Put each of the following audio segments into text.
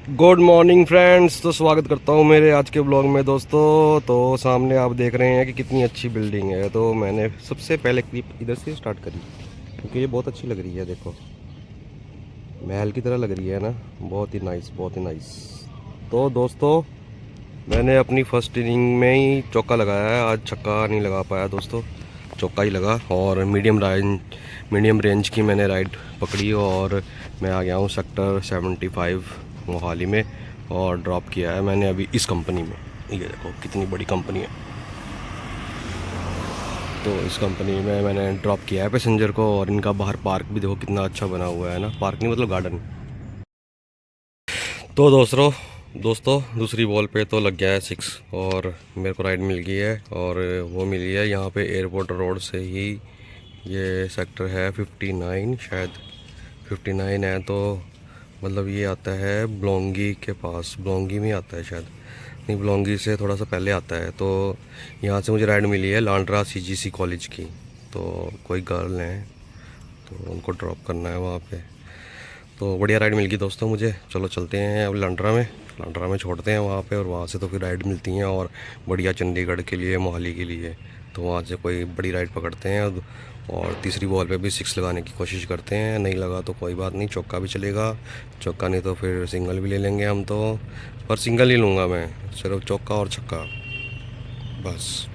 Good morning friends. तो स्वागत करता हूँ मेरे आज के ब्लॉग में दोस्तों। तो सामने आप देख रहे हैं कि कितनी अच्छी बिल्डिंग है। तो मैंने सबसे पहले क्लिप इधर से स्टार्ट करी क्योंकि ये बहुत अच्छी लग रही है। देखो महल की तरह लग रही है ना, बहुत ही नाइस, बहुत ही नाइस। तो दोस्तों मैंने अपनी फर्स्ट इनिंग में ही चौका लगाया है। आज छक्का नहीं लगा पाया दोस्तों, चौका ही लगा। और मीडियम रेंज की मैंने राइड पकड़ी और मैं आ गया हूँ सेक्टर 75 मोहाली में और ड्रॉप किया है मैंने अभी इस कंपनी में। ये देखो कितनी बड़ी कंपनी है। तो इस कंपनी में मैंने ड्रॉप किया है पैसेंजर को। और इनका बाहर पार्क भी देखो कितना अच्छा बना हुआ है ना, पार्क नहीं मतलब गार्डन। तो दोस्तों दूसरी बॉल पे तो लग गया है 6 और मेरे को राइड मिल गई है। और वो मिली है यहाँ पे एयरपोर्ट रोड से ही। ये सेक्टर है 59, शायद 59 है। तो मतलब ये आता है ब्लोंगी के पास, ब्लोंगी में आता है शायद, नहीं ब्लोंगी से थोड़ा सा पहले आता है। तो यहाँ से मुझे राइड मिली है लांड्रा CGC कॉलेज की। तो कोई गर्ल हैं तो उनको ड्रॉप करना है वहाँ पे। तो बढ़िया राइड मिल गई दोस्तों मुझे। चलो चलते हैं अब लांड्रा में छोड़ते हैं वहाँ पे। और वहाँ से तो फिर राइड मिलती हैं और बढ़िया चंडीगढ़ के लिए, मोहाली के लिए। तो वहाँ से कोई बड़ी राइड पकड़ते हैं और तीसरी बॉल पे भी 6 लगाने की कोशिश करते हैं। नहीं लगा तो कोई बात नहीं, चौका भी चलेगा। चौका नहीं तो फिर सिंगल भी ले लेंगे हम तो, पर सिंगल ही लूँगा मैं, सिर्फ चौका और छक्का बस।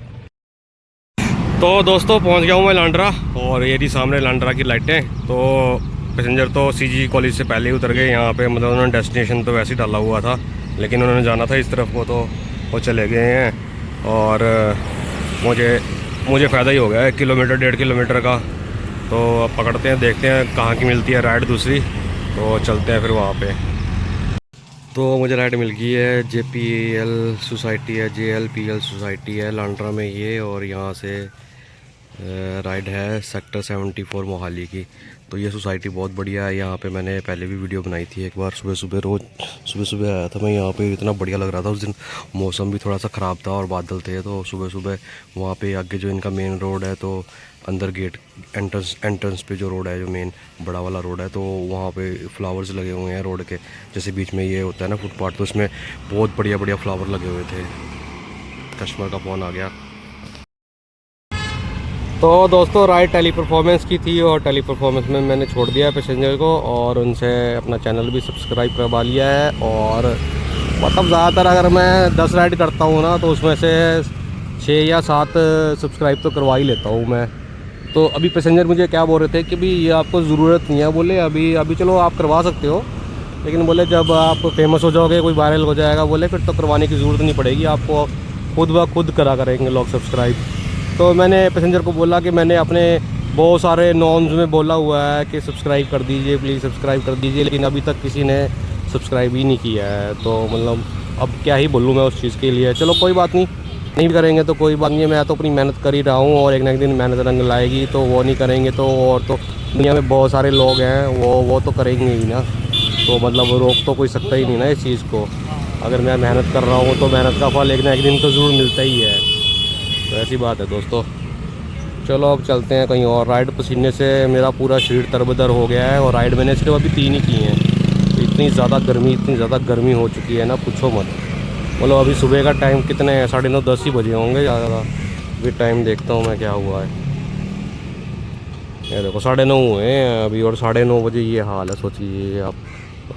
तो दोस्तों पहुँच गया हूँ मैं लांड्रा और ये रही सामने लांड्रा की लाइटें। तो पैसेंजर तो CG कॉलेज से पहले ही उतर गए यहाँ पे। मतलब उन्होंने डेस्टिनेशन तो वैसे ही डाला हुआ था, लेकिन उन्होंने जाना था इस तरफ को तो वो चले गए हैं। और मुझे फ़ायदा ही हो गया 1 किलोमीटर 1.5 किलोमीटर का। तो अब पकड़ते हैं, देखते हैं कहाँ की मिलती है राइड दूसरी, तो चलते हैं फिर वहाँ पे। तो मुझे राइड मिल गई है, JPL सोसाइटी है, JLPL सोसाइटी है लांड्रा में ये। और यहाँ से राइड है सेक्टर 74 मोहाली की। तो ये सोसाइटी बहुत बढ़िया है। यहाँ पे मैंने पहले भी वीडियो बनाई थी एक बार, सुबह सुबह आया था मैं यहाँ पे। इतना बढ़िया लग रहा था उस दिन, मौसम भी थोड़ा सा ख़राब था और बादल थे। तो सुबह सुबह वहाँ पे आगे जो इनका मेन रोड है, तो अंदर गेट एंट्रेंस पे जो रोड है, जो मेन बड़ा वाला रोड है, तो वहाँ पे फ्लावर्स लगे हुए हैं रोड के। जैसे बीच में ये होता है ना फुटपाथ, तो उसमें बहुत बढ़िया बढ़िया फ्लावर लगे हुए थे। कस्टमर का फ़ोन आ गया। तो दोस्तों राइड टेली परफॉर्मेंस की थी और टेली परफॉर्मेंस में मैंने छोड़ दिया है पैसेंजर को और उनसे अपना चैनल भी सब्सक्राइब करवा लिया है। और मतलब ज़्यादातर अगर मैं 10 राइड करता हूँ ना, तो उसमें से 6 या 7 सब्सक्राइब तो करवा ही लेता हूँ मैं। तो अभी पैसेंजर मुझे क्या बोल रहे थे कि भी ये आपको ज़रूरत नहीं है, बोले अभी चलो आप करवा सकते हो, लेकिन बोले जब आप फेमस हो जाओगे, कोई वायरल हो जाएगा, बोले फिर तो करवाने की ज़रूरत नहीं पड़ेगी, आपको खुद ब खुद करा करेंगे लोग सब्सक्राइब। तो मैंने पैसेंजर को बोला कि मैंने अपने बहुत सारे नॉर्म्स में बोला हुआ है कि सब्सक्राइब कर दीजिए, प्लीज़ सब्सक्राइब कर दीजिए, लेकिन अभी तक किसी ने सब्सक्राइब ही नहीं किया है। तो मतलब अब क्या ही बोलूँ मैं उस चीज़ के लिए। चलो कोई बात नहीं, नहीं करेंगे तो कोई बात नहीं है। मैं तो अपनी मेहनत कर ही रहा हूँ और एक ना एक दिन मेहनत रंग लाएगी। तो वो नहीं करेंगे तो और तो दुनिया में बहुत सारे लोग हैं, वो तो करेंगे ही ना। तो मतलब रोक तो कोई सकता ही नहीं ना इस चीज़ को। अगर मैं मेहनत कर रहा हूँ तो मेहनत का फल एक ना एक दिन तो ज़रूर मिलता ही है। तो ऐसी बात है दोस्तों। चलो अब चलते हैं कहीं और। राइड पसीने से मेरा पूरा शरीर तरबतर हो गया है और राइड मैंने सिर्फ अभी 3 ही की हैं। तो इतनी ज़्यादा गर्मी हो चुकी है ना, पूछो मत। मतलब अभी सुबह का टाइम कितने हैं, 9:30 10 ही बजे होंगे ज़्यादा। अभी टाइम देखता हूँ मैं क्या हुआ है। ये देखो 9:30 हुए हैं अभी और 9:30 बजे ये हाल है। सोचिए आप,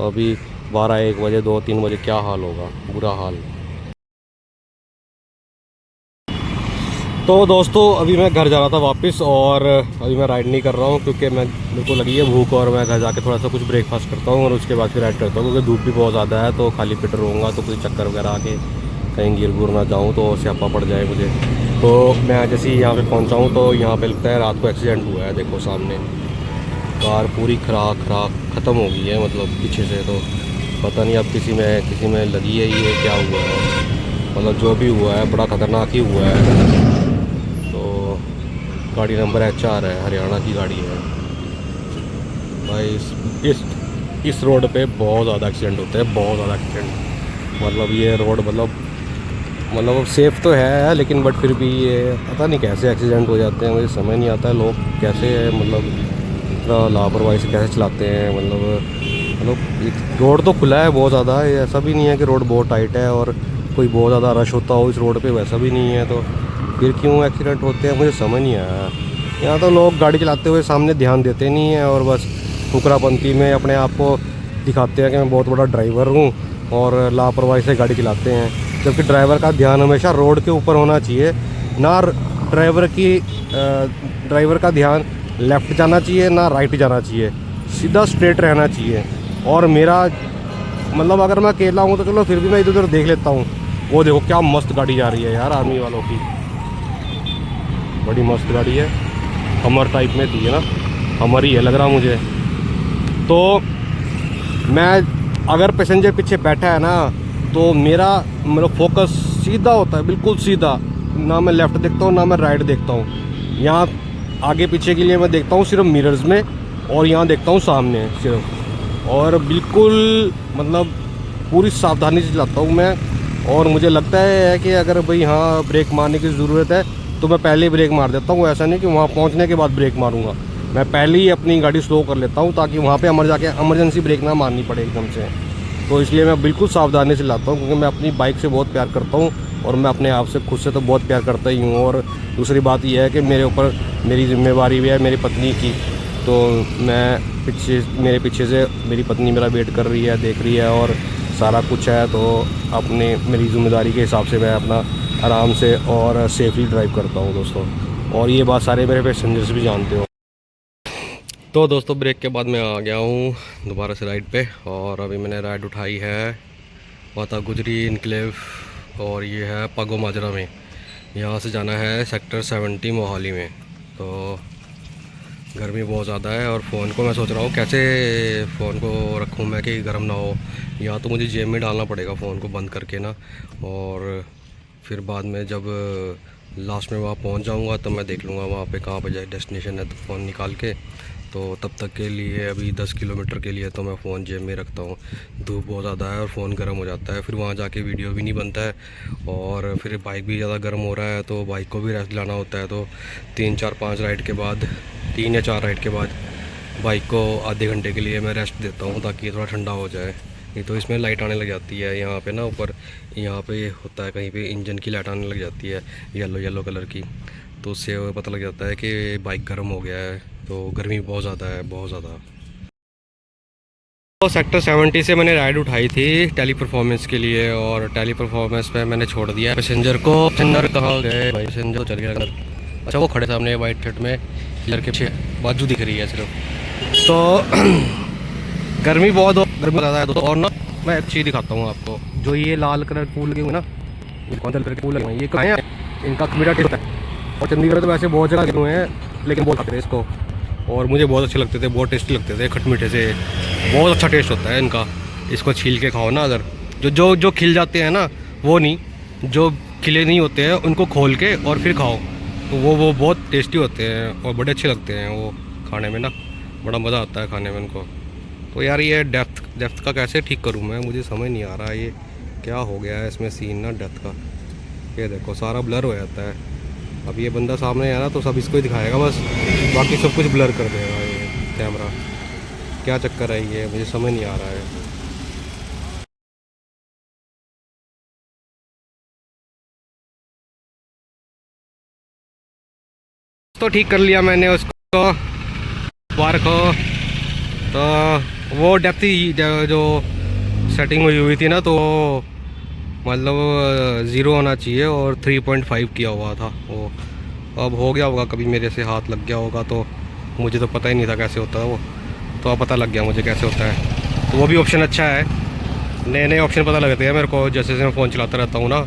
अभी 12 1 बजे 2 3 बजे क्या हाल होगा, बुरा हाल। तो दोस्तों अभी मैं घर जा रहा था वापस और अभी मैं राइड नहीं कर रहा हूँ क्योंकि मेरे को लगी है भूख और मैं घर जाके थोड़ा सा कुछ ब्रेकफास्ट करता हूँ और उसके बाद फिर राइड करता हूँ, क्योंकि धूप भी बहुत ज़्यादा है। तो खाली पेट रहूँगा तो कोई चक्कर वगैरह आके कहीं गिर गुर ना जाऊँ तो स्यापा पड़ जाए मुझे। तो मैं जैसे ही यहाँ पे पहुँचा हूँ तो यहाँ पे लगता है रात को एक्सीडेंट हुआ है। देखो सामने कार पूरी खराक ख़त्म हो गई है, मतलब पीछे से। तो पता नहीं अब किसी में लगी है ये क्या हुआ है। मतलब जो भी हुआ है बड़ा ख़तरनाक ही हुआ है। गाड़ी नंबर HR है, हरियाणा की गाड़ी है भाई। इस रोड पे बहुत ज़्यादा एक्सीडेंट होते हैं, बहुत ज़्यादा एक्सीडेंट। मतलब ये रोड मतलब अब सेफ़ तो है, लेकिन बट फिर भी ये पता नहीं कैसे एक्सीडेंट हो जाते हैं। मुझे समझ नहीं आता है लोग कैसे मतलब इतना लापरवाही से कैसे चलाते हैं। मतलब मतलब रोड तो खुला है बहुत ज़्यादा, ऐसा भी नहीं है कि रोड बहुत टाइट है और कोई बहुत ज़्यादा रश होता हो इस रोड पे, वैसा भी नहीं है। तो फिर क्यों एक्सीडेंट होते हैं मुझे समझ नहीं आया। यहाँ तो लोग गाड़ी चलाते हुए सामने ध्यान देते नहीं हैं और बस फुकरापंती में अपने आप को दिखाते हैं कि मैं बहुत बड़ा ड्राइवर हूँ और लापरवाही से गाड़ी चलाते हैं। जबकि ड्राइवर का ध्यान हमेशा रोड के ऊपर होना चाहिए, ना ड्राइवर का ध्यान लेफ़्ट जाना चाहिए ना राइट जाना चाहिए, सीधा स्ट्रेट रहना चाहिए। और मेरा मतलब अगर मैं अकेला हूँ तो चलो फिर भी मैं इधर उधर देख लेता हूँ। वो देखो क्या मस्त गाड़ी जा रही है यार आर्मी वालों की, बड़ी मस्त गाड़ी है, हमर टाइप में थी है ना, हमर ही है लग रहा मुझे। तो मैं अगर पैसेंजर पीछे बैठा है ना तो मेरा मतलब फोकस सीधा होता है, बिल्कुल सीधा, ना मैं लेफ़्ट देखता हूँ ना मैं राइट देखता हूँ। यहाँ आगे पीछे के लिए मैं देखता हूँ सिर्फ मिरर्स में, और यहाँ देखता हूँ सामने सिर्फ, और बिल्कुल मतलब पूरी सावधानी से चलाता हूँ मैं। और मुझे लगता है कि अगर भाई हाँ ब्रेक मारने की ज़रूरत है तो मैं पहले ही ब्रेक मार देता हूँ। ऐसा नहीं कि वहाँ पहुँचने के बाद ब्रेक मारूँगा, मैं पहले ही अपनी गाड़ी स्लो कर लेता हूँ ताकि वहाँ पे जाके इमरजेंसी ब्रेक ना मारनी पड़े एकदम से। तो इसलिए मैं बिल्कुल सावधानी से लाता हूँ, क्योंकि मैं अपनी बाइक से बहुत प्यार करता हूँ और मैं अपने आप से खुद से तो बहुत प्यार करता ही हूँ। और दूसरी बात यह है कि मेरे ऊपर मेरी जिम्मेवारी भी है मेरी पत्नी की, तो मैं मेरे पीछे से मेरी पत्नी मेरा वेट कर रही है, देख रही है और सारा कुछ है। तो अपने मेरी ज़िम्मेदारी के हिसाब से मैं अपना आराम से और सेफली ड्राइव करता हूँ दोस्तों, और ये बात सारे मेरे पैसेंजर्स भी जानते हो। तो दोस्तों ब्रेक के बाद मैं आ गया हूँ दोबारा से राइड पे, और अभी मैंने राइड उठाई है माता गुजरी इनक्लेव, और ये है पागो माजरा में। यहाँ से जाना है सेक्टर 70 मोहाली में। तो गर्मी बहुत ज़्यादा है और फ़ोन को मैं सोच रहा हूँ कैसे फ़ोन को रखूँ मैं कि गर्म ना हो। या तो मुझे जेब में डालना पड़ेगा फ़ोन को बंद करके ना, और फिर बाद में जब लास्ट में वहाँ पहुँच जाऊँगा तो मैं देख लूँगा वहाँ पे कहाँ पे जाए डेस्टिनेशन है तो फ़ोन निकाल के। तो तब तक के लिए अभी 10 किलोमीटर के लिए तो मैं फ़ोन जेब में रखता हूँ। धूप बहुत ज़्यादा है और फ़ोन गर्म हो जाता है, फिर वहाँ जाके वीडियो भी नहीं बनता है, और फिर बाइक भी ज़्यादा गर्म हो रहा है तो बाइक को भी रेस्ट लाना होता है। तो 3 4 5 राइड के बाद 3 या 4 राइड के बाद बाइक को आधे घंटे के लिए मैं रेस्ट देता हूँ ताकि थोड़ा ठंडा हो जाए। नहीं तो इसमें लाइट आने लग जाती है यहाँ पे ना, ऊपर यहाँ पे होता है कहीं पे इंजन की लाइट आने लग जाती है येलो कलर की, तो उससे पता लग जाता है कि बाइक गर्म हो गया है। तो गर्मी बहुत ज़्यादा है, बहुत ज़्यादा। तो सेक्टर 70 से मैंने राइड उठाई थी टेली परफॉर्मेंस के लिए, और टेली परफॉर्मेंस पे मैंने छोड़ दिया पैसेंजर को। पैसेंजर कहाँ गए भाई, पैसेंजर चल गया अंदर। अच्छा वो खड़े सामने वाइट शर्ट में, पिलर के पीछे बाजू दिख रही है सिर्फ। तो गर्मी गर्मी ज़्यादा है दोस्तों। और ना मैं एक चीज़ दिखाता हूँ आपको, जो ये लाल कलर फूल लगे हुए ना, ये कौन से कलर के फूल लगे हुए हैं, ये कहाँ हैं, इनका मीठा टेस्ट होता है। और चंडीगढ़ तो वैसे बहुत जगह लगे हुए हैं लेकिन बहुत खाते थे इसको, और मुझे बहुत अच्छे लगते थे, बहुत टेस्टी लगते थे, खटमीठे से, बहुत अच्छा टेस्ट होता है इनका। इसको छील के खाओ ना, अगर जो खिल जाते हैं ना वो नहीं, जो खिले नहीं होते हैं उनको खोल के और फिर खाओ, तो वो बहुत टेस्टी होते हैं और बड़े अच्छे लगते हैं वो खाने में ना, बड़ा मज़ा आता है खाने में उनको। तो यार ये डेप्थ का कैसे ठीक करूँ मैं, मुझे समझ नहीं आ रहा ये क्या हो गया है इसमें सीन ना डेप्थ का। ये देखो सारा ब्लर हो जाता है। अब ये बंदा सामने है ना तो सब इसको ही दिखाएगा बस, बाकी सब कुछ ब्लर कर देगा ये कैमरा। क्या चक्कर है ये, मुझे समझ नहीं आ रहा है। तो ठीक कर लिया मैंने उसको बार को, तो वो डेप्थ जो सेटिंग हुई थी ना तो मतलब 0 होना चाहिए और 3.5 किया हुआ था वो। अब हो गया होगा, कभी मेरे से हाथ लग गया होगा, तो मुझे तो पता ही नहीं था कैसे होता है वो, तो अब पता लग गया मुझे कैसे होता है। तो वो भी ऑप्शन अच्छा है, नए ऑप्शन पता लगते हैं मेरे को जैसे जैसे मैं फ़ोन चलाता रहता हूँ ना।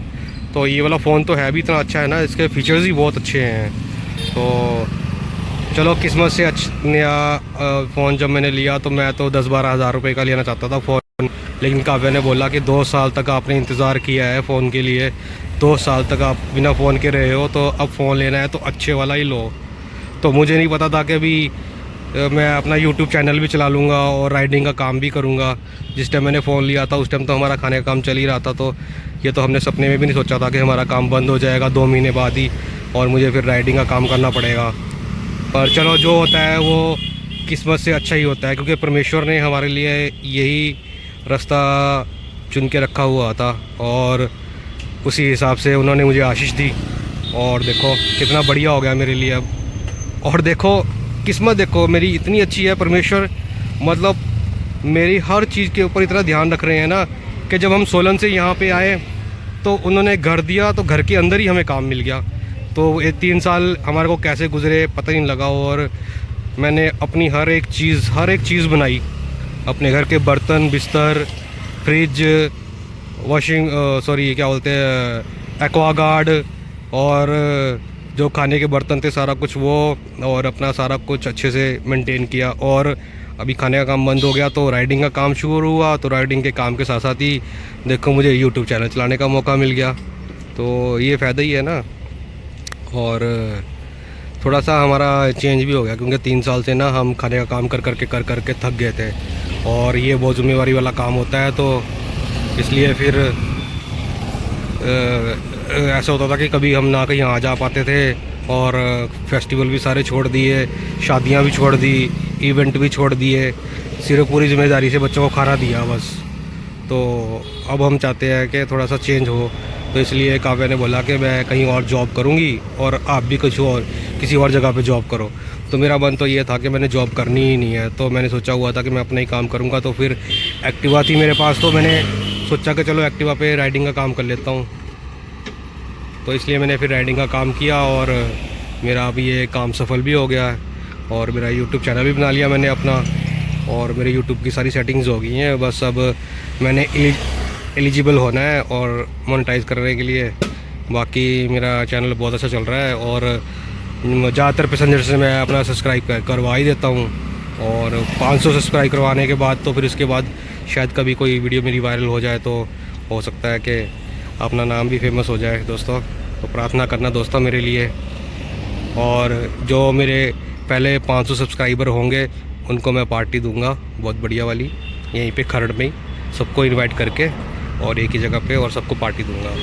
तो ये वाला फ़ोन तो है भी इतना अच्छा है ना, इसके फीचर्स भी बहुत अच्छे हैं। तो चलो किस्मत से नया फ़ोन जब मैंने लिया तो मैं तो 10-12 हज़ार रुपये का लेना चाहता था फ़ोन, लेकिन काव्या ने बोला कि 2 साल तक आपने इंतज़ार किया है फ़ोन के लिए, 2 साल तक आप बिना फ़ोन के रहे हो, तो अब फ़ोन लेना है तो अच्छे वाला ही लो। तो मुझे नहीं पता था कि अभी मैं अपना YouTube चैनल भी चला लूँगा और राइडिंग का काम भी करूँगा। जिस टाइम मैंने फ़ोन लिया था उस टाइम तो हमारा खाने का काम चल ही रहा था, तो ये तो हमने सपने में भी नहीं सोचा था कि हमारा काम बंद हो जाएगा 2 महीने बाद ही और मुझे फिर राइडिंग का काम करना पड़ेगा। पर चलो जो होता है वो किस्मत से अच्छा ही होता है, क्योंकि परमेश्वर ने हमारे लिए यही रास्ता चुन के रखा हुआ था और उसी हिसाब से उन्होंने मुझे आशीष दी। और देखो कितना बढ़िया हो गया मेरे लिए अब। और देखो किस्मत देखो मेरी इतनी अच्छी है, परमेश्वर मतलब मेरी हर चीज़ के ऊपर इतना ध्यान रख रहे हैं ना कि जब हम सोलन से यहाँ पे आए तो उन्होंने घर दिया, तो घर के अंदर ही हमें काम मिल गया। तो ये 3 साल हमारे को कैसे गुजरे पता ही नहीं लगा। और मैंने अपनी हर एक चीज़ बनाई, अपने घर के बर्तन, बिस्तर, फ्रिज, वॉशिंग क्या बोलते हैं, एक्वागार्ड, और जो खाने के बर्तन थे सारा कुछ वो, और अपना सारा कुछ अच्छे से मेंटेन किया। और अभी खाने का काम बंद हो गया तो राइडिंग का काम शुरू हुआ। तो राइडिंग के काम के साथ साथ ही देखो मुझे यूट्यूब चैनल चलाने का मौका मिल गया। तो ये फ़ायदा ही है ना। और थोड़ा सा हमारा चेंज भी हो गया, क्योंकि 3 साल से ना हम खाने का काम कर करके थक गए थे, और ये बहुत ज़िम्मेवारी वाला काम होता है। तो इसलिए फिर ऐसा होता था कि कभी हम ना कहीं आ जा पाते थे, और फेस्टिवल भी सारे छोड़ दिए, शादियां भी छोड़ दी, इवेंट भी छोड़ दिए, सिर्फ पूरी ज़िम्मेदारी से बच्चों को खाना दिया बस। तो अब हम चाहते हैं कि थोड़ा सा चेंज हो। तो इसलिए काव्या ने बोला कि मैं कहीं और जॉब करूंगी और आप भी किसी और जगह पे जॉब करो। तो मेरा मन तो ये था कि मैंने जॉब करनी ही नहीं है, तो मैंने सोचा हुआ था कि मैं अपना ही काम करूंगा। तो फिर एक्टिवा थी मेरे पास, तो मैंने सोचा कि चलो एक्टिवा पे राइडिंग का काम कर लेता हूँ। तो इसलिए मैंने फिर राइडिंग का काम किया, और मेरा अभी ये काम सफल भी हो गया है। और मेरा यूट्यूब चैनल भी बना लिया मैंने अपना, और मेरे यूट्यूब की सारी सेटिंग्स हो गई हैं। बस अब मैंने एलिजिबल होना है और मोनेटाइज करने के लिए। बाकी मेरा चैनल बहुत अच्छा चल रहा है, और ज़्यादातर पैसेंजर से मैं अपना सब्सक्राइब करवा ही देता हूँ। और 500 सब्सक्राइब करवाने के बाद तो फिर उसके बाद शायद कभी कोई वीडियो मेरी वायरल हो जाए, तो हो सकता है कि अपना नाम भी फेमस हो जाए दोस्तों। तो प्रार्थना करना दोस्तों मेरे लिए। और जो मेरे पहले 500 सब्सक्राइबर होंगे उनको मैं पार्टी दूंगा बहुत बढ़िया वाली, यहीं पे खरड़ में ही सबको इनवाइट करके, और एक ही जगह पे, और सबको पार्टी दूंगा।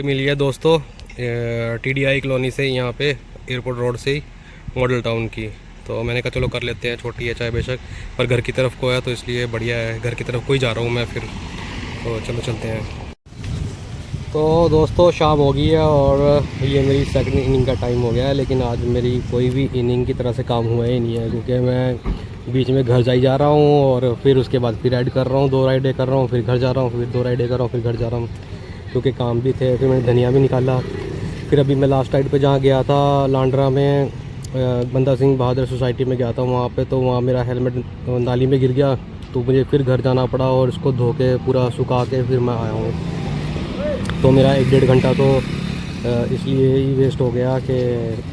मिली है दोस्तों TDI कॉलोनी से, यहाँ पे एयरपोर्ट रोड से ही मॉडल टाउन की। तो मैंने कहा चलो कर लेते हैं, छोटी है चाहे बेशक, पर घर की तरफ को है तो इसलिए बढ़िया है। घर की तरफ को ही जा रहा हूँ मैं फिर, तो चलो चलते हैं। तो दोस्तों शाम हो गई है और ये मेरी सेकंड इनिंग का टाइम हो गया है, लेकिन आज मेरी कोई भी इनिंग की तरह से काम हुआ ही नहीं है, क्योंकि मैं बीच में घर जा रहा हूँ और फिर उसके बाद फिर राइड कर रहा हूँ, 2 राइडें कर रहा हूँ, फिर घर जा रहा हूँ, फिर 2 राइडें कर रहा हूँ, फिर घर जा रहा हूँ, क्योंकि काम भी थे। फिर मैंने धनिया भी निकाला। फिर अभी मैं लास्ट राइड पर जहाँ गया था लांड्रा में, बंदा सिंह बहादुर सोसाइटी में गया था वहाँ पर, तो वहाँ मेरा हेलमेट नाली में गिर गया, तो मुझे फिर घर जाना पड़ा और उसको धो के पूरा सुखा के फिर मैं आया हूँ। तो मेरा 1-1.5 घंटा तो इसलिए ही वेस्ट हो गया कि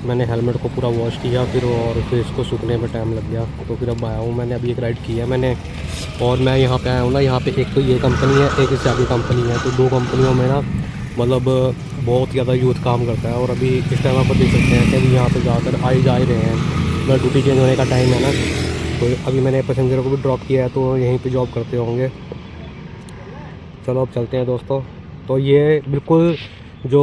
मैंने हेलमेट को पूरा वॉश किया फिर, और फिर इसको सूखने में टाइम लग गया। तो फिर अब आया हूँ, मैंने अभी एक राइड की है मैंने, और मैं यहाँ पे आया हूँ ना, यहाँ पे एक तो ये कंपनी है, एक इससे आगे कंपनी है, तो 2 कंपनियों में ना मतलब बहुत ज़्यादा यूथ काम करता है। और अभी इस टाइम आप देख सकते हैं कि अभी यहाँ पर ज़्यादातर आए जा ही रहे हैं, मतलब ड्यूटी चेंज होने का टाइम है ना। तो अभी मैंने पैसेंजर को भी ड्रॉप किया है, तो यहीं पर जॉब करते होंगे। चलो अब चलते हैं दोस्तों। तो ये बिल्कुल जो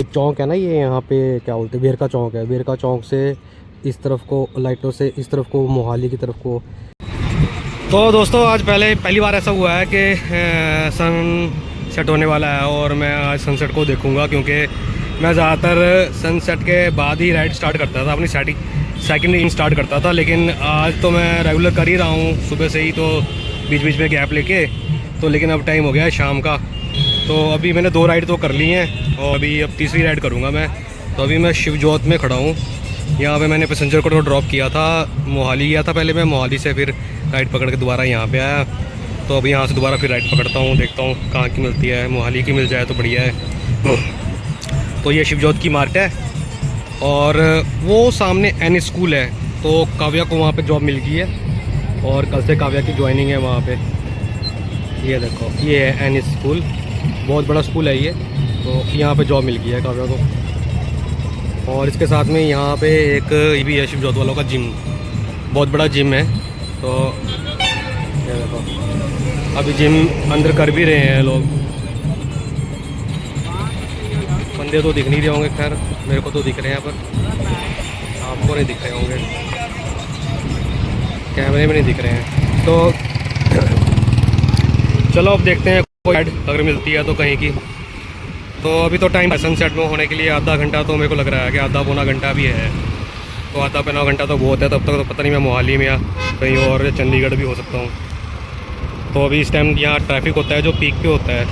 चौक है ना, ये यहाँ पे क्या बोलते हैं, वेरका चौक है। वेरका चौक से इस तरफ को, लाइटों से इस तरफ को, मोहाली की तरफ को। तो दोस्तों आज पहली बार ऐसा हुआ है कि सनसेट होने वाला है, और मैं आज सनसेट को देखूंगा, क्योंकि मैं ज़्यादातर सनसेट के बाद ही राइड स्टार्ट करता था, अपनी सेकंड इनिंग स्टार्ट करता था। लेकिन आज तो मैं रेगुलर कर ही रहा हूँ सुबह से ही, तो बीच बीच में गैप लेके। तो लेकिन अब टाइम हो गया है शाम का, तो अभी मैंने 2 राइड तो कर ली हैं, और अभी अब तीसरी राइड करूँगा मैं। तो अभी मैं शिवजोत में खड़ा हूँ। यहाँ पे मैंने पैसेंजर को तो ड्रॉप किया था, मोहाली गया था पहले मैं, मोहाली से फिर राइड पकड़ के दोबारा यहाँ पे आया। तो अभी यहाँ से दोबारा फिर राइड पकड़ता हूँ, देखता हूँ कहाँ की मिलती है। मोहाली की मिल जाए तो बढ़िया है। तो ये शिवजोत की मार्केट है, और वो सामने एन स्कूल है। तो काव्या को वहाँ पर जॉब मिल गई है, और कल से काव्या की ज्वाइनिंग है वहाँ पर। ये देखो ये है एन स्कूल, बहुत बड़ा स्कूल है ये। तो यहाँ पे जॉब मिल गई है काव्या को। और इसके साथ में यहाँ पे एक ये भी है शिवजोत वालों का जिम, बहुत बड़ा जिम है। तो ये देखो अभी जिम अंदर कर भी रहे हैं लोग, बंदे तो दिख नहीं रहे होंगे, खैर मेरे को तो दिख रहे हैं यहाँ पर। आपको नहीं दिख रहे होंगे, कैमरे में नहीं दिख रहे हैं। तो चलो अब देखते हैं कोई राइड अगर मिलती है तो कहीं की। तो अभी तो टाइम है सनसेट में होने के लिए आधा घंटा, तो मेरे को लग रहा है कि आधा पौना घंटा भी है। तो आधा पौना घंटा तो बहुत है, तब तक तो पता नहीं मैं मोहाली में या कहीं और चंडीगढ़ भी हो सकता हूँ। तो अभी इस टाइम यहाँ ट्रैफिक होता है जो पीक पे होता है,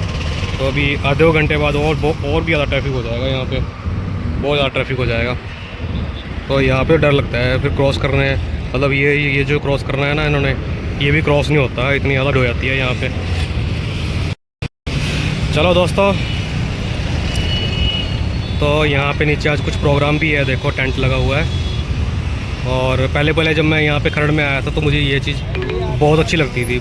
तो अभी आधे घंटे बाद और भी ज़्यादा ट्रैफिक हो जाएगा, यहाँ पे बहुत ज़्यादा ट्रैफिक हो जाएगा। तो यहाँ पे डर लगता है फिर क्रॉस करने, मतलब ये जो क्रॉस करना है ना इन्होंने, ये भी क्रॉस नहीं होता, इतनी ज़्यादा हो जाती है यहाँ पे। चलो दोस्तों, तो यहाँ पे नीचे आज कुछ प्रोग्राम भी है, देखो टेंट लगा हुआ है। और पहले जब मैं यहाँ पे खरड़ में आया था तो मुझे ये चीज़ बहुत अच्छी लगती थी।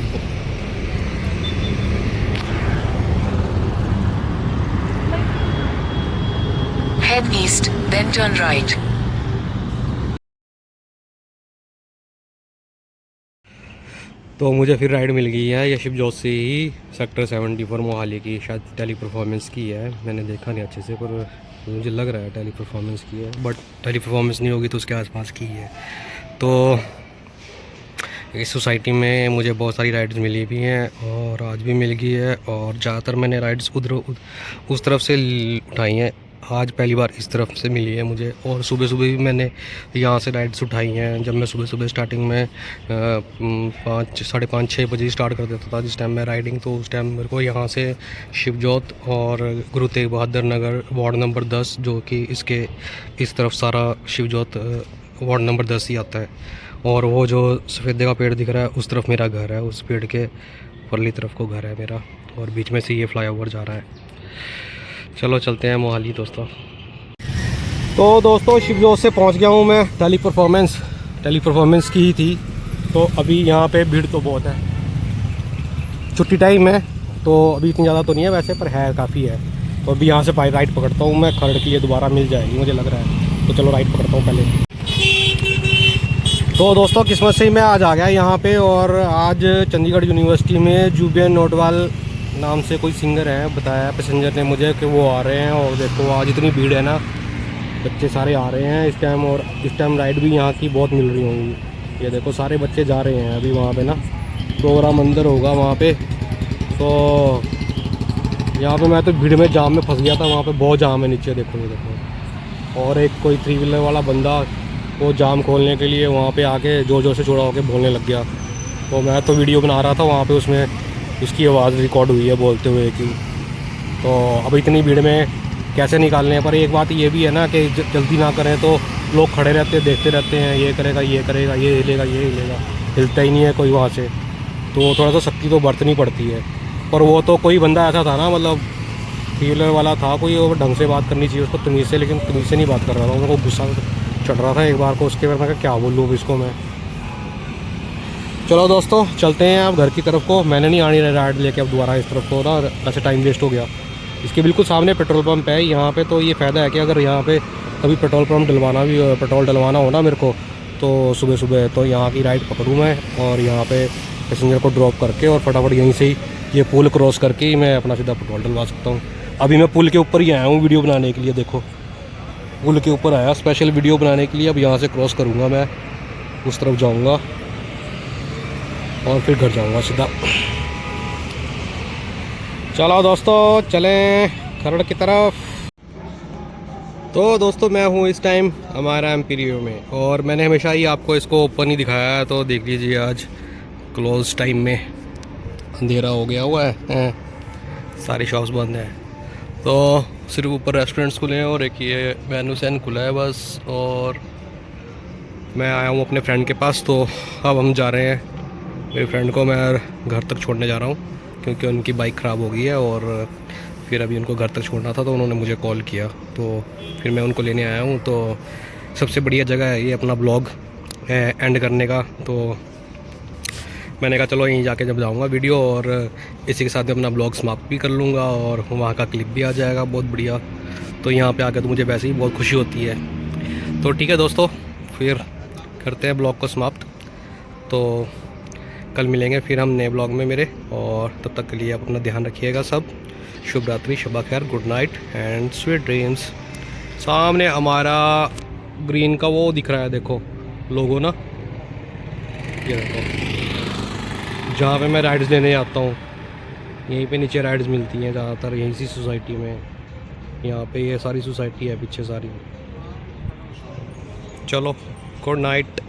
Head east, then turn right. तो मुझे फिर राइड मिल गई है ये शिवजोत से ही, सेक्टर 74 मोहाली की, शायद टेली परफॉर्मेंस की है, मैंने देखा नहीं अच्छे से, पर मुझे लग रहा है टेली परफॉर्मेंस की है, बट टेली परफॉर्मेंस नहीं होगी तो उसके आसपास की है। तो इस सोसाइटी में मुझे बहुत सारी राइड्स मिली भी हैं और आज भी मिल गई है, और ज़्यादातर मैंने राइड्स उस तरफ से उठाई हैं। आज पहली बार इस तरफ से मिली है मुझे, और सुबह सुबह भी मैंने यहाँ से राइड्स उठाई हैं। जब मैं सुबह स्टार्टिंग में 5, साढ़े 5, 6 बजे स्टार्ट कर देता था जिस टाइम मैं राइडिंग, तो उस टाइम मेरे को यहाँ से शिवजोत और गुरु तेग बहादुर नगर वार्ड नंबर 10, जो कि इसके इस तरफ सारा शिवजोत वार्ड नंबर 10 ही आता है। और वो जो सफ़ेदे का पेड़ दिख रहा है उस तरफ मेरा घर है, उस पेड़ के परली तरफ को घर है मेरा, और बीच में से ये फ्लाईओवर जा रहा है। चलो चलते हैं मोहाली दोस्तों। तो दोस्तों शिवजोत से पहुंच गया हूं मैं, टेली परफॉर्मेंस की ही थी। तो अभी यहाँ पे भीड़ तो बहुत है, छुट्टी टाइम है तो अभी इतनी ज़्यादा तो नहीं है वैसे, पर है काफ़ी है। तो अभी यहाँ से राइड पकड़ता हूँ मैं, खरड़ के लिए दोबारा मिल जाएगी मुझे लग रहा है। तो चलो राइड पकड़ता हूँ पहले। तो दोस्तों किस्मत से ही मैं आज आ गया यहाँ पे, और आज चंडीगढ़ यूनिवर्सिटी में जुबिन नोटवाल नाम से कोई सिंगर है, बताया पैसेंजर ने मुझे कि वो आ रहे हैं। और देखो आज इतनी भीड़ है ना, बच्चे सारे आ रहे हैं इस टाइम, और इस टाइम राइड भी यहाँ की बहुत मिल रही होंगी। ये देखो सारे बच्चे जा रहे हैं अभी वहाँ पे ना, प्रोग्राम अंदर होगा वहाँ पे। तो यहाँ पे मैं तो भीड़ में जाम में फंस गया था, वहाँ पे बहुत जाम है नीचे, देखो ये देखो। और एक कोई 3 व्हीलर वाला बंदा वो जाम खोलने के लिए वहाँ पे आके जोर से चौड़ा होकर बोलने लग गया। तो मैं तो वीडियो बना रहा था वहाँ पे, उसमें उसकी आवाज़ रिकॉर्ड हुई है बोलते हुए कि। तो अब इतनी भीड़ में कैसे निकालने हैं, पर एक बात ये भी है ना कि जल्दी ना करें तो लोग खड़े रहते हैं, देखते रहते हैं, ये करेगा ये हिलेगा, हिलता ही नहीं है कोई वहाँ से। तो थोड़ा सा सख्ती तो बरतनी पड़ती है। पर वो तो कोई बंदा ऐसा था ना, मतलब 3 व्हीलर वाला था कोई, वो ढंग से बात करनी चाहिए उसको, तमीज़ से, लेकिन तमीज़ से नहीं बात कर रहा था, उनको गुस्सा चढ़ रहा था एक बार को। उसके बाद मैं क्या बोलूँ इसको मैं। चलो दोस्तों चलते हैं अब घर की तरफ को। मैंने नहीं आनी राइड लेके अब दोबारा इस तरफ को ना, ऐसे टाइम वेस्ट हो गया। इसके बिल्कुल सामने पेट्रोल पंप है यहाँ पे, तो ये फ़ायदा है कि अगर यहाँ पे कभी पेट्रोल डलवाना हो ना मेरे को, तो सुबह तो यहाँ की राइड पकड़ूँ मैं, और यहाँ पे पैसेंजर को ड्रॉप करके और फटाफट यहीं से ही ये पुल क्रॉस करके ही मैं अपना सीधा पेट्रोल डलवा सकता हूँ। अभी मैं पुल के ऊपर ही आया हूँ वीडियो बनाने के लिए, देखो पुल के ऊपर आया स्पेशल वीडियो बनाने के लिए। अब यहाँ से क्रॉस करूँगा मैं, उस तरफ जाऊँगा और फिर घर जाऊँगा सीधा। चलो दोस्तों चलें खरड़ की तरफ। तो दोस्तों मैं हूँ इस टाइम हमारा एम्पीरियो में, और मैंने हमेशा ही आपको इसको ओपन ही दिखाया है, तो देख लीजिए आज क्लोज टाइम में अंधेरा हो गया हुआ है, सारी शॉप्स बंद हैं। तो सिर्फ ऊपर रेस्टोरेंट्स खुले हैं और एक ये मेनू सैन खुला है बस। और मैं आया हूँ अपने फ्रेंड के पास, तो अब हम जा रहे हैं, मेरे फ्रेंड को मैं घर तक छोड़ने जा रहा हूँ क्योंकि उनकी बाइक ख़राब हो गई है, और फिर अभी उनको घर तक छोड़ना था तो उन्होंने मुझे कॉल किया, तो फिर मैं उनको लेने आया हूँ। तो सबसे बढ़िया जगह है ये अपना ब्लॉग एंड करने का, तो मैंने कहा चलो यहीं जाके जब जाऊँगा वीडियो, और इसी के साथ मैं अपना ब्लॉग समाप्त भी कर लूँगा और वहाँ का क्लिप भी आ जाएगा बहुत बढ़िया। तो यहाँ पे आकर तो मुझे वैसे ही बहुत खुशी होती है। तो ठीक है दोस्तों, फिर करते हैं ब्लॉग को समाप्त। तो कल मिलेंगे फिर हम नए ब्लॉग में मेरे, और तब तक के लिए आप अपना ध्यान रखिएगा सब। शुभ रात्रि, शब्बा खैर, good night and sweet dreams. सामने हमारा ग्रीन का वो दिख रहा है, देखो लोगो ना, ये देखो, जहाँ पे मैं राइड्स लेने जाता हूँ यहीं पे नीचे राइड्स मिलती हैं ज़्यादातर, यहीं सी सोसाइटी में। यहाँ पे ये सारी सोसाइटी है पीछे सारी। चलो गुड नाइट।